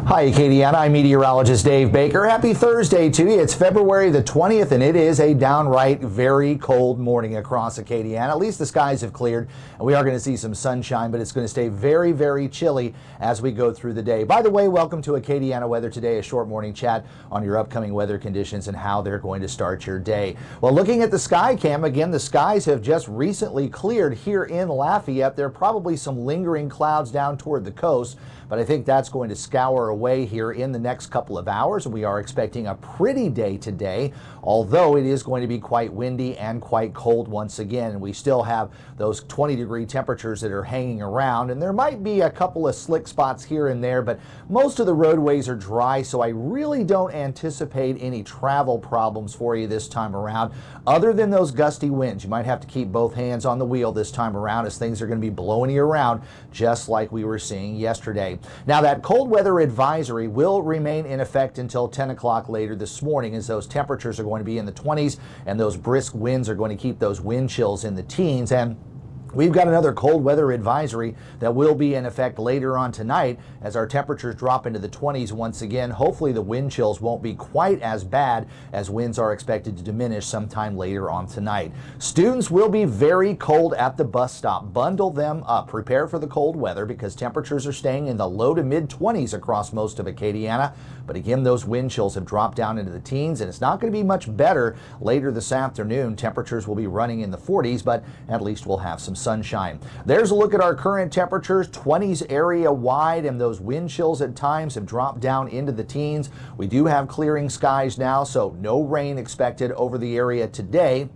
Hi, Acadiana. I'm meteorologist Dave Baker. Happy Thursday to you. It's February the 20th, and it is a downright very cold morning across Acadiana. At least the skies have cleared, and we are going to see some sunshine, but it's going to stay very, very chilly as we go through the day. By the way, welcome to Acadiana Weather Today, a short morning chat on your upcoming weather conditions and how they're going to start your day. Well, looking at the sky cam, again, the skies have just recently cleared here in Lafayette. There are probably some lingering clouds down toward the coast, but I think that's going to scour away here in the next couple of hours. We are expecting a pretty day today, although it is going to be quite windy and quite cold once again. And we still have those 20-degree temperatures that are hanging around, and there might be a couple of slick spots here and there, but most of the roadways are dry, so I really don't anticipate any travel problems for you this time around, other than those gusty winds. You might have to keep both hands on the wheel this time around, as things are going to be blowing you around just like we were seeing yesterday. Now, that cold weather advisory will remain in effect until 10 o'clock later this morning, as those temperatures are going to be in the 20s and those brisk winds are going to keep those wind chills in the teens. And we've got another cold weather advisory that will be in effect later on tonight as our temperatures drop into the 20s once again. Hopefully the wind chills won't be quite as bad, as winds are expected to diminish sometime later on tonight. Students will be very cold at the bus stop. Bundle them up. Prepare for the cold weather, because temperatures are staying in the low to mid 20s across most of Acadiana. But again, those wind chills have dropped down into the teens, and it's not going to be much better later this afternoon. Temperatures will be running in the 40s, but at least we'll have some sunshine. There's a look at our current temperatures, 20s area wide, and those wind chills at times have dropped down into the teens. We do have clearing skies now, so no rain expected over the area today.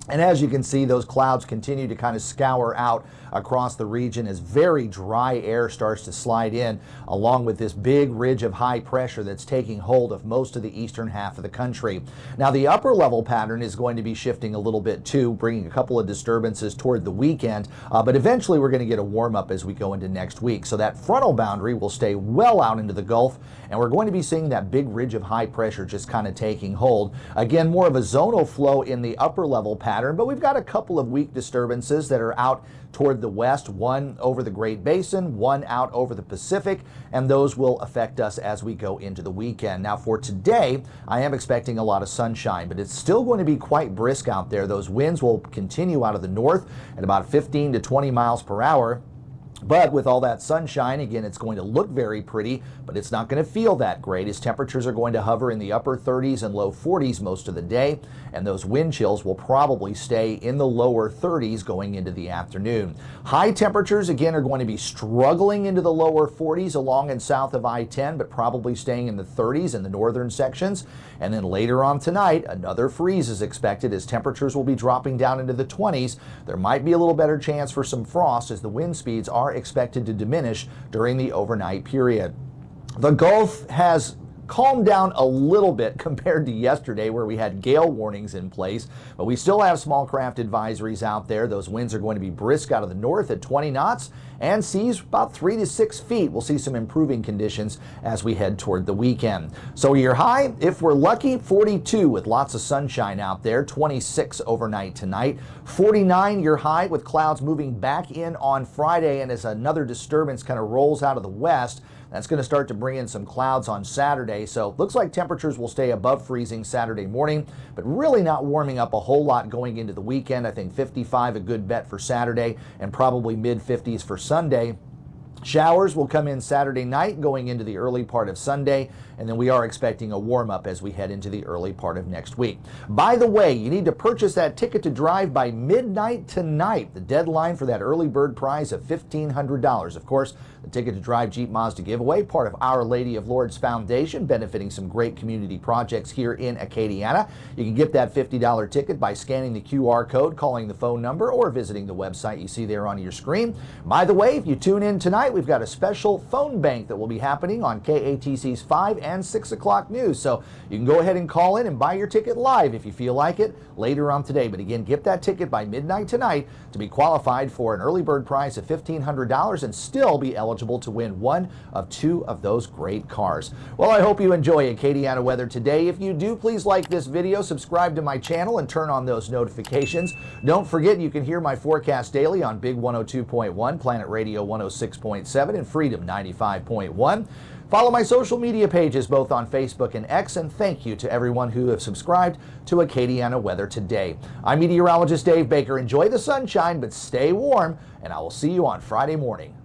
And as you can see, those clouds continue to kind of scour out across the region as very dry air starts to slide in, along with this big ridge of high pressure that's taking hold of most of the eastern half of the country. Now, the upper level pattern is going to be shifting a little bit too, bringing a couple of disturbances toward the weekend, but eventually we're going to get a warm up as we go into next week. So that frontal boundary will stay well out into the Gulf, and we're going to be seeing that big ridge of high pressure just kind of taking hold. Again, more of a zonal flow in the upper level pattern, but we've got a couple of weak disturbances that are out toward the west, one over the Great Basin, one out over the Pacific, and those will affect us as we go into the weekend. Now, for today, I am expecting a lot of sunshine, but it's still going to be quite brisk out there. Those winds will continue out of the north at about 15 to 20 miles per hour. But with all that sunshine, again, it's going to look very pretty, but it's not going to feel that great, as temperatures are going to hover in the upper 30s and low 40s most of the day, and those wind chills will probably stay in the lower 30s going into the afternoon. High temperatures, again, are going to be struggling into the lower 40s along and south of I-10, but probably staying in the 30s in the northern sections. And then later on tonight, another freeze is expected, as temperatures will be dropping down into the 20s. There might be a little better chance for some frost, as the wind speeds are expected to diminish during the overnight period. The Gulf has calmed down a little bit compared to yesterday, where we had gale warnings in place, but we still have small craft advisories out there. Those winds are going to be brisk out of the north at 20 knots, and seas about 3 to 6 feet. We'll see some improving conditions as we head toward the weekend. So your high, if we're lucky, 42 with lots of sunshine out there, 26 overnight tonight, 49 your high with clouds moving back in on Friday, and as another disturbance kind of rolls out of the west, that's going to start to bring in some clouds on Saturday. So looks like temperatures will stay above freezing Saturday morning, but really not warming up a whole lot going into the weekend. I think 55 a good bet for Saturday, and probably mid 50s for Sunday. Showers will come in Saturday night going into the early part of Sunday, and then we are expecting a warm-up as we head into the early part of next week. By the way, you need to purchase that ticket to drive by midnight tonight. The deadline for that early bird prize of $1,500. Of course, the Ticket to Drive Jeep Mazda giveaway, part of Our Lady of Lourdes Foundation, benefiting some great community projects here in Acadiana. You can get that $50 ticket by scanning the QR code, calling the phone number, or visiting the website you see there on your screen. By the way, if you tune in tonight, we've got a special phone bank that will be happening on KATC's 5 and 6 o'clock news. So you can go ahead and call in and buy your ticket live if you feel like it later on today. But again, get that ticket by midnight tonight to be qualified for an early bird prize of $1,500 and still be eligible to win one of 2 of those great cars. Well, I hope you enjoy Acadiana weather today. If you do, please like this video, subscribe to my channel, and turn on those notifications. Don't forget, you can hear my forecast daily on Big 102.1, Planet Radio 106.7, and Freedom 95.1. Follow my social media pages both on Facebook and X, and thank you to everyone who have subscribed to Acadiana Weather Today. I'm meteorologist Dave Baker. Enjoy the sunshine, but stay warm, and I will see you on Friday morning.